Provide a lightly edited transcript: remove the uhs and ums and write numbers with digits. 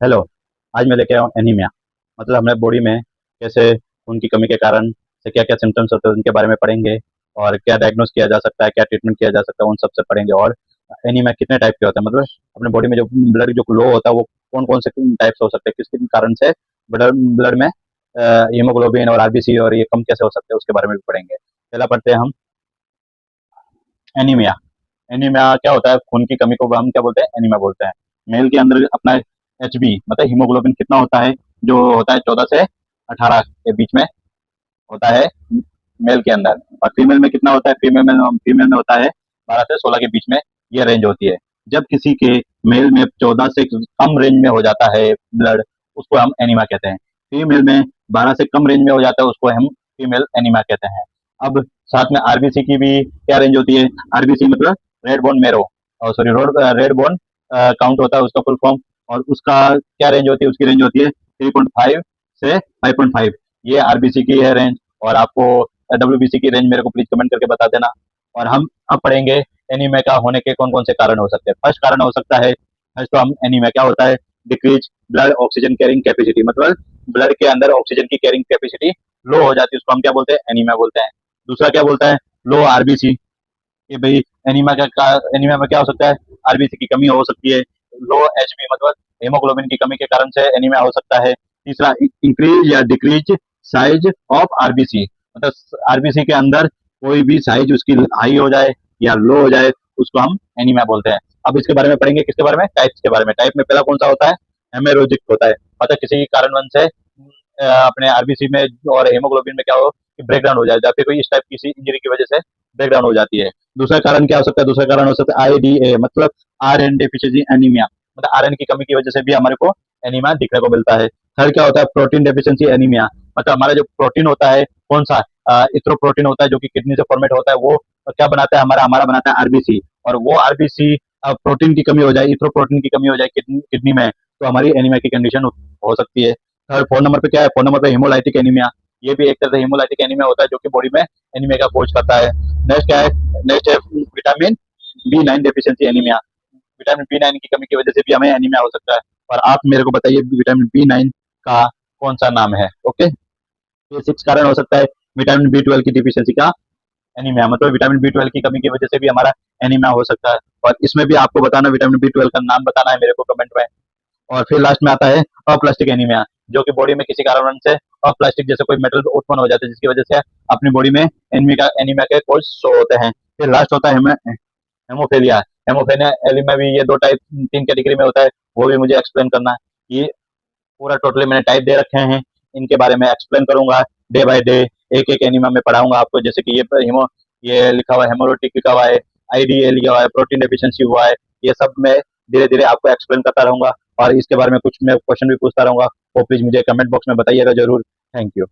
Hello. आज मैं लेके आया हूँ एनीमिया। मतलब हमारे बॉडी में कैसे खून की कमी के कारण से क्या क्या सिम्टम्स होते हैं उनके बारे में पढ़ेंगे। और क्या डायग्नोस किया जा सकता है, क्या ट्रीटमेंट किया जा सकता है, उन सब से पढ़ेंगे। और एनीमिया कितने टाइप के होते हैं, मतलब अपने बॉडी में जो ब्लड जो लो होता है वो कौन कौन से टाइप्स हो सकते हैं, किस किस कारण से ब्लड ब्लड में हीमोग्लोबिन और आरबीसी और ये कम कैसे हो सकते हैं, उसके बारे में भी पढ़ेंगे। पहला पढ़ते हैं हम एनीमिया। एनीमिया क्या होता है? खून की कमी को हम क्या बोलते हैं? एनीमिया बोलते हैं। मेल के अंदर अपना एचबी मतलब हीमोग्लोबिन कितना होता है? जो होता है 14 से 18 के बीच में होता है मेल के अंदर। और फीमेल में कितना होता है? फीमेल में होता है 12 से 16 के बीच में ये रेंज होती है। जब किसी के मेल में 14 से कम रेंज में हो जाता है ब्लड, उसको हम एनीमिया कहते हैं। फीमेल में 12 से कम रेंज में हो जाता है, उसको हम फीमेल एनीमिया कहते हैं। अब साथ में आरबीसी की भी क्या रेंज होती है? आरबीसी मतलब रेड बोन मेरो, और सॉरी रेड बोन काउंट होता है उसका फुल फॉर्म। और उसका क्या रेंज होती है? उसकी रेंज होती है 3.5 से 5.5। ये आरबीसी की है रेंज। और आपको डब्ल्यूबीसी की रेंज मेरे को प्लीज कमेंट करके बता देना। और हम अब पढ़ेंगे एनीमिया का होने के कौन कौन से कारण हो सकते हैं। फर्स्ट कारण हो सकता है, फर्स्ट तो हम एनीमिया क्या होता है? Decrease blood oxygen carrying capacity, मतलब ब्लड के अंदर ऑक्सीजन की कैरिंग कैपेसिटी लो हो जाती है, उसको हम क्या बोलते हैं? एनीमिया बोलते हैं। दूसरा क्या बोलता है? लो आरबीसी। कि भाई एनीमिया में क्या हो सकता है? आरबीसी की कमी हो सकती है। लो एचबी मतलब हेमोग्लोबिन की कमी के कारण से एनीमिया हो सकता है। तीसरा, इंक्रीज या डिक्रीज साइज ऑफ आरबीसी, मतलब आरबीसी के अंदर कोई भी साइज उसकी हाई हो जाए या लो हो जाए, उसको हम एनीमिया बोलते हैं। अब इसके बारे में पढ़ेंगे, किसके बारे में? टाइप्स के बारे में। टाइप में पहला कौन सा होता है? हेमेरोजिक होता है, मतलब किसी कारण से अपने आरबीसी में और हेमोग्लोबिन में क्या हो कि ब्रेकडाउन हो जाए, या फिर कोई इस टाइप किसी इंजरी की वजह से ब्रेकडाउन हो जाती है। दूसरा कारण क्या हो सकता है? दूसरा कारण हो सकता है आईडीए, मतलब आर एन डेफिशिएंसी एनीमिया, मतलब आयरन की कमी की वजह से भी हमारे को एनीमिया दिखने को मिलता है। थर्ड क्या होता है? प्रोटीन डेफिशिएंसी एनीमिया, मतलब हमारा जो प्रोटीन होता है, कौन सा? इथ्रोप्रोटीन होता है, जो कि किडनी से फॉर्मेट होता है। वो क्या बनाता है? हमारा हमारा बनाता है आरबीसी। और वो आरबीसी प्रोटीन की कमी हो जाए, इथ्रोप्रोटीन की कमी हो जाए किडनी में, तो हमारी एनीमिया की कंडीशन हो सकती है। थर्ड, फोर नंबर पे क्या है? फोर नंबर पे हेमोलाइटिक एनीमिया। ये भी एक तरह से हेमोलाइटिक एनीमिया होता है, जो कि बॉडी में एनीमिया का कोज करता है। नेक्स्ट क्या है? नेक्स्ट है vitamin B 9 deficiency anaemia. Vitamin B 9 की कमी की वजह से भी हमें एनीमिया हो सकता है। और आप मेरे को बताइए विटामिन बी 9 का कौन सा नाम है? ओके। ये सिक्स कारण हो सकता है विटामिन बी 12 की डिफिशियंसी का एनीमिया, मतलब विटामिन बी 12 की कमी की वजह से भी हमारा एनीमिया हो सकता है। और इसमें भी आपको बताना, विटामिन बी 12 का नाम बताना है मेरे को कमेंट में। और फिर लास्ट में आता है अप्लास्टिक एनीमिया, जो कि बॉडी में किसी कारण से अप्लास्टिक जैसे कोई मेटल उत्पन्न हो जाते हैं, जिसकी वजह से अपनी बॉडी में एनीमिया के कोज शो होते हैं। फिर लास्ट होता है हेमोफेलिया। हेमोफेलिया में भी ये दो टाइप, तीन कैटेगरी में होता है, वो भी मुझे एक्सप्लेन करना है। ये पूरा टोटली मैंने टाइप दे रखे हैं, इनके बारे में एक्सप्लेन करूंगा डे बाय डे। एक एक एनिमा में पढ़ाऊंगा आपको, जैसे कि ये लिखा हुआ है हेमोरोटिक लिखा हुआ है, आईडीए लिखा हुआ है, प्रोटीन डेफिशिएंसी हुआ है। ये सब मैं धीरे धीरे आपको एक्सप्लेन करता रहूंगा। और इसके बारे में कुछ मैं क्वेश्चन भी पूछता रहूंगा, वो प्लीज मुझे कमेंट बॉक्स में बताइएगा जरूर। Thank you.